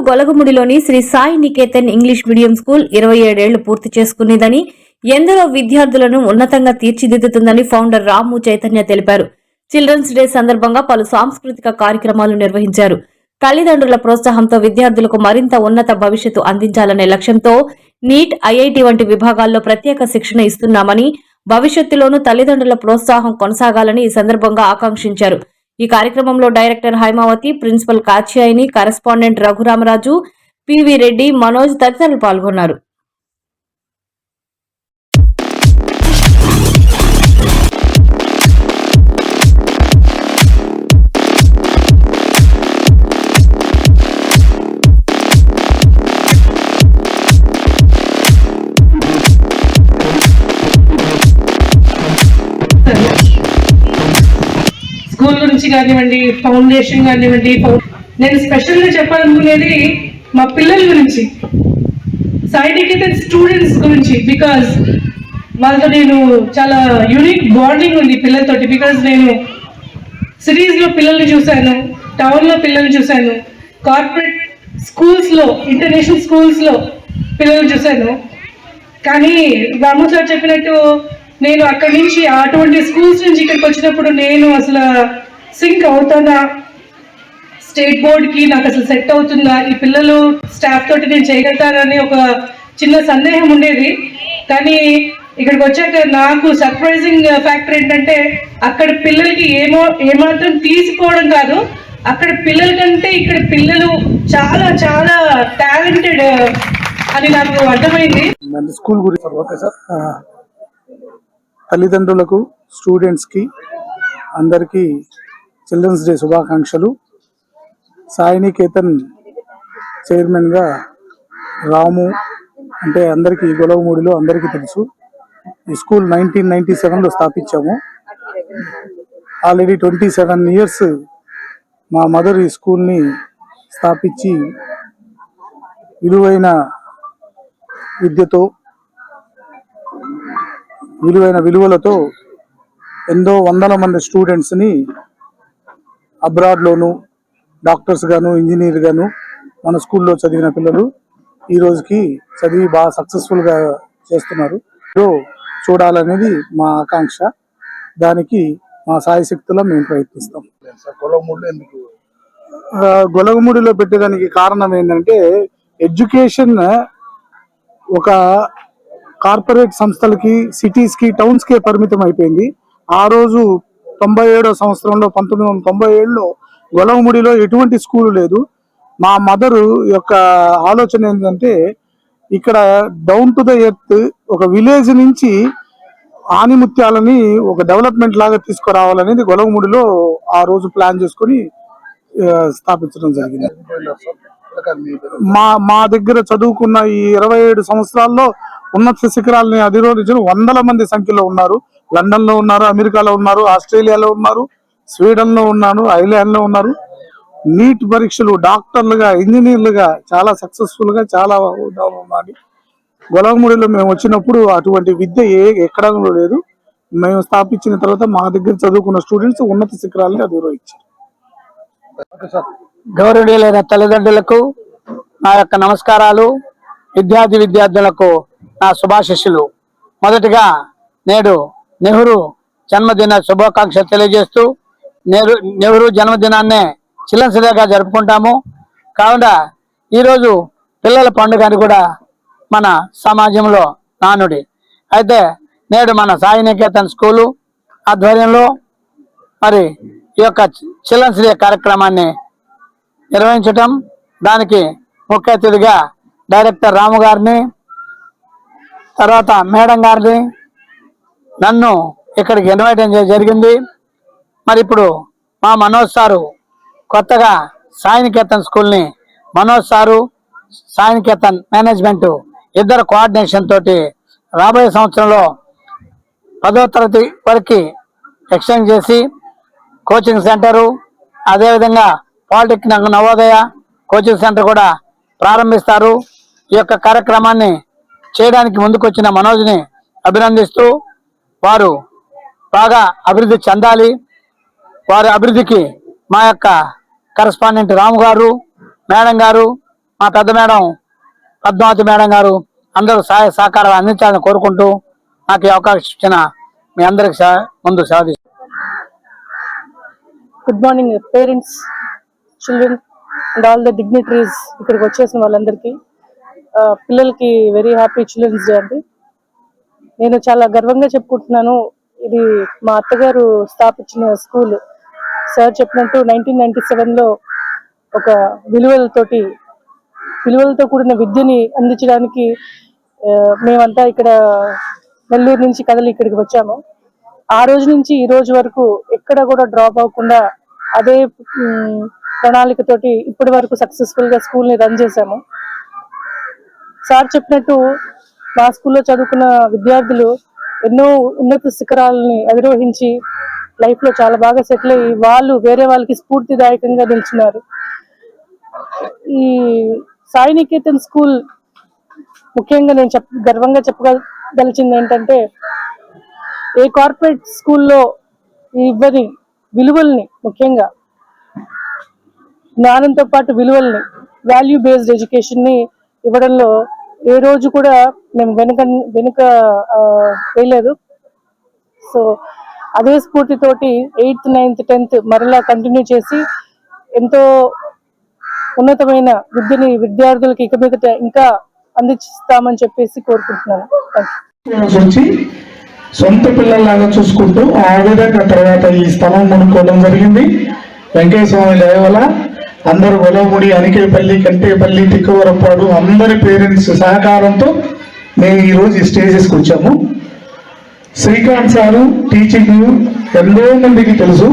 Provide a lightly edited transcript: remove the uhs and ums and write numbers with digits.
గొలగముడిలోని Shri Sai Niketan English medium school 27 ఏళ్లు పూర్తి చేసుకునేదని, ఎందరో విద్యార్థులను ఉన్నతంగా తీర్చిదిద్దుతుందని ఫౌండర్ రాము చైతన్య తెలిపారు. చిల్డ్రన్స్ డే సందర్భంగా పలు సాంస్కృతిక కార్యక్రమాలు నిర్వహించారు. తల్లిదండ్రుల ప్రోత్సాహంతో విద్యార్థులకు మరింత ఉన్నత భవిష్యత్తు అందించాలనే లక్ష్యంతో నీట్, ఐఐటి వంటి విభాగాల్లో ప్రత్యేక శిక్షణ ఇస్తున్నామని, భవిష్యత్తులోనూ తల్లిదండ్రుల ప్రోత్సాహం కొనసాగాలని ఈ సందర్భంగా ఆకాంక్షించారు. ఈ కార్యక్రమంలో director Haimavathi, principal Katyayani, correspondent Raghuramaraju, P V Reddy, Manoj తదితరులు పాల్గొన్నారు. స్కూల్ గురించి కానివ్వండి, ఫౌండేషన్ కానివ్వండి, నేను స్పెషల్గా చెప్పాలనుకునేది మా పిల్లల గురించి, సాయి నికేతన్ స్టూడెంట్స్ గురించి. బికాజ్ వాళ్ళతో నేను చాలా యూనిక్ బాండింగ్ ఉంది పిల్లలతోటి. బికాజ్ నేను సిటీస్లో పిల్లల్ని చూశాను, టౌన్లో పిల్లల్ని చూశాను, కార్పొరేట్ స్కూల్స్లో, ఇంటర్నేషనల్ స్కూల్స్లో పిల్లల్ని చూశాను. కానీ రాము సార్ చెప్పినట్టు నేను అక్కడి నుంచి అటువంటి స్కూల్స్ నుంచి ఇక్కడికి వచ్చినప్పుడు నేను అసలు సింక్ అవుతానా, స్టేట్ బోర్డ్కి నాకు అసలు సెట్ అవుతుందా, ఈ పిల్లలు స్టాఫ్ తోటి నేను చేయగలుగుతానని ఒక చిన్న సందేహం ఉండేది. కానీ ఇక్కడికి వచ్చాక నాకు సర్ప్రైజింగ్ ఫ్యాక్టర్ ఏంటంటే, అక్కడ పిల్లలకి ఏమాత్రం తీసిపోవడం కాదు, అక్కడ పిల్లల కంటే ఇక్కడ పిల్లలు చాలా చాలా టాలెంటెడ్ అని నాకు అర్థమైంది. స్కూల్ గురించి ఓకే సార్. తల్లిదండ్రులకు, స్టూడెంట్స్కి అందరికీ చిల్డ్రన్స్ డే శుభాకాంక్షలు. సాయి నికేతన్ చైర్మన్గా రాము అంటే అందరికీ గొలవమూడిలో అందరికీ తెలుసు. ఈ స్కూల్ 1997లో స్థాపించాము. ఆల్రెడీ 27 ఇయర్స్ మా మదర్ ఈ స్కూల్ని స్థాపించి విలువైన విద్యతో, విలువలతో ఎంతో వందల మంది స్టూడెంట్స్ని అబ్రాడ్లోను డాక్టర్స్ గాను, ఇంజనీర్ గాను మన స్కూల్లో చదివిన పిల్లలు ఈ రోజుకి చదివి బాగా సక్సెస్ఫుల్గా చేస్తున్నారు. చూడాలనేది మా ఆకాంక్ష. దానికి మా సాయశక్తిలో మేము ప్రయత్నిస్తాం. గొలగముడిలో పెట్టేదానికి కారణం ఏంటంటే, ఎడ్యుకేషన్ ఒక కార్పొరేట్ సంస్థలకి, సిటీస్కి, టౌన్స్కే పరిమితం అయిపోయింది. ఆ రోజు 97వ సంవత్సరంలో 1997లో గొలవముడిలో ఎటువంటి స్కూల్ లేదు. మా మదరు యొక్క ఆలోచన ఏంటంటే, ఇక్కడ డౌన్ టు ద ఎర్త్ ఒక విలేజ్ నుంచి ఆనిముత్యాలని ఒక డెవలప్మెంట్ లాగా తీసుకురావాలనేది గొలవముడిలో ఆ రోజు ప్లాన్ చేసుకొని స్థాపించడం జరిగింది. మా దగ్గర చదువుకున్న ఈ 27 సంవత్సరాల్లో ఉన్నత శిఖరాలని అధిరోహించిన వందల మంది సంఖ్యలో ఉన్నారు. లండన్ లో ఉన్నారు, అమెరికాలో ఉన్నారు, ఆస్ట్రేలియాలో ఉన్నారు, స్వీడన్ లో ఉన్నారు, ఐర్లాండ్ లో ఉన్నారు. నీట్ పరీక్షలు డాక్టర్లుగా, ఇంజనీర్లుగా చాలా సక్సెస్ఫుల్ గా చాలా ఉన్నారు. గొలవముడిలో మేము వచ్చినప్పుడు అటువంటి విద్య ఎక్కడా లేదు. మేము స్థాపించిన తర్వాత మా దగ్గర చదువుకున్న స్టూడెంట్స్ ఉన్నత శిఖరాలని అధిరోహించారు. గౌరవనీయులైన తల్లిదండ్రులకు నా యొక్క నమస్కారాలు, విద్యార్థులకు నా శుభాశిస్సులు. మొదటిగా నేడు నెహ్రూ జన్మదిన శుభాకాంక్షలు తెలియజేస్తూ, నెహ్రూ జన్మదినాన్నే చిల్డ్రన్స్ డేగా జరుపుకుంటాము. కావున ఈరోజు పిల్లల పండుగ అని కూడా మన సమాజంలో నానుడి. అయితే నేడు మన సాయి నికేతన్ స్కూలు ఆధ్వర్యంలో మరి ఈ యొక్క చిల్డ్రన్స్ డే కార్యక్రమాన్ని నిర్వహించటం, దానికి ముఖ్య అతిథిగా డైరెక్టర్ రాము గారిని, తర్వాత మేడం గారిని, నన్ను ఇక్కడికి ఇన్వైట్ జరిగింది. మరి ఇప్పుడు మా మనోజ్ సారు కొత్తగా సాయి నికేతన్ స్కూల్ని, మనోజ్ సారు, సాయి నికేతన్ మేనేజ్మెంట్ ఇద్దరు కోఆర్డినేషన్ తోటి రాబోయే సంవత్సరంలో 10వ తరగతి వరకు ఎక్స్టెండ్ చేసి కోచింగ్ సెంటరు, అదేవిధంగా పాలిటెక్నిక్ నవోదయ కోచింగ్ సెంటర్ కూడా ప్రారంభిస్తారు. ఈ యొక్క కార్యక్రమాన్ని చేయడానికి ముందుకొచ్చిన మనోజ్ని అభినందిస్తూ, వారు బాగా అభివృద్ధి చెందాలి. వారి అభివృద్ధికి మా యొక్క కరెస్పాండెంట్ రాము గారు, మేడం గారు, మా పెద్ద మేడం పద్మావతి మేడం గారు అందరూ సహాయ సహకారాలు అందించాలని కోరుకుంటూ నాకు ఈ అవకాశం ఇచ్చిన మీ అందరికి ముందు సెలవు. Good morning parents, children and all the dignitaries, ఇక్కడికి వచ్చేసిన వాళ్ళందరికీ పిల్లలకి వెరీ హ్యాపీ చిల్డ్రన్స్ డే అండి. నేను చాలా గర్వంగా చెప్పుకుంటున్నాను, ఇది మా అత్తగారు స్థాపించిన స్కూల్. సార్ చెప్పినట్టు 1997లో ఒక విలువలతో కూడిన విద్యని అందించడానికి మేమంతా ఇక్కడ నెల్లూరు నుంచి కదలి ఇక్కడికి వచ్చాము. ఆ రోజు నుంచి ఈ రోజు వరకు ఎక్కడ కూడా డ్రాప్ అవ్వకుండా అదే ప్రణాళికతోటి ఇప్పటి వరకు సక్సెస్ఫుల్ గా స్కూల్ ని రన్ చేశాము. సార్ చెప్పినట్టు మా స్కూల్లో చదువుకున్న విద్యార్థులు ఎన్నో ఉన్నత శిఖరాలని అధిరోహించి లైఫ్ లో చాలా బాగా సెటిల్ అయ్యి వాళ్ళు వేరే వాళ్ళకి స్ఫూర్తిదాయకంగా నిలిచినారు. ఈ సాయి నికేతన్ స్కూల్ ముఖ్యంగా నేను గర్వంగా చెప్పగలిచింది ఏంటంటే, ఏ కార్పొరేట్ స్కూల్లో ఇవ్వని విలువల్ని, ముఖ్యంగా జ్ఞానంతో పాటు విలువల్ని, వాల్యూ బేస్డ్ ఎడ్యుకేషన్ ని ఇవ్వడంలో ఏ రోజు కూడా మేము వెనుక వేయలేదు. సో అదే స్ఫూర్తితోటి 8th, 9th, 10th మరలా కంటిన్యూ చేసి ఎంతో ఉన్నతమైన విద్యని విద్యార్థులకి ఇక మీదట ఇంకా అందిస్తామని చెప్పేసి కోరుకుంటున్నాను. వచ్చి సొంత పిల్లల్లాగా చూసుకుంటూ ఆ విధంగా తర్వాత ఈ స్థలం కొనుక్కోవడం జరిగింది. వెంకయ్య స్వామి దయ వల్ల అందరూ గొలవముడి, అనికేపల్లి, కంటేపల్లి, తిక్కవరపాడు అందరి పేరెంట్స్ సహకారంతో మేము ఈరోజు ఈ స్టేజెస్కి వచ్చాము. శ్రీకాంత్ సారు టీచింగ్ ఎంతో మందికి తెలుసు.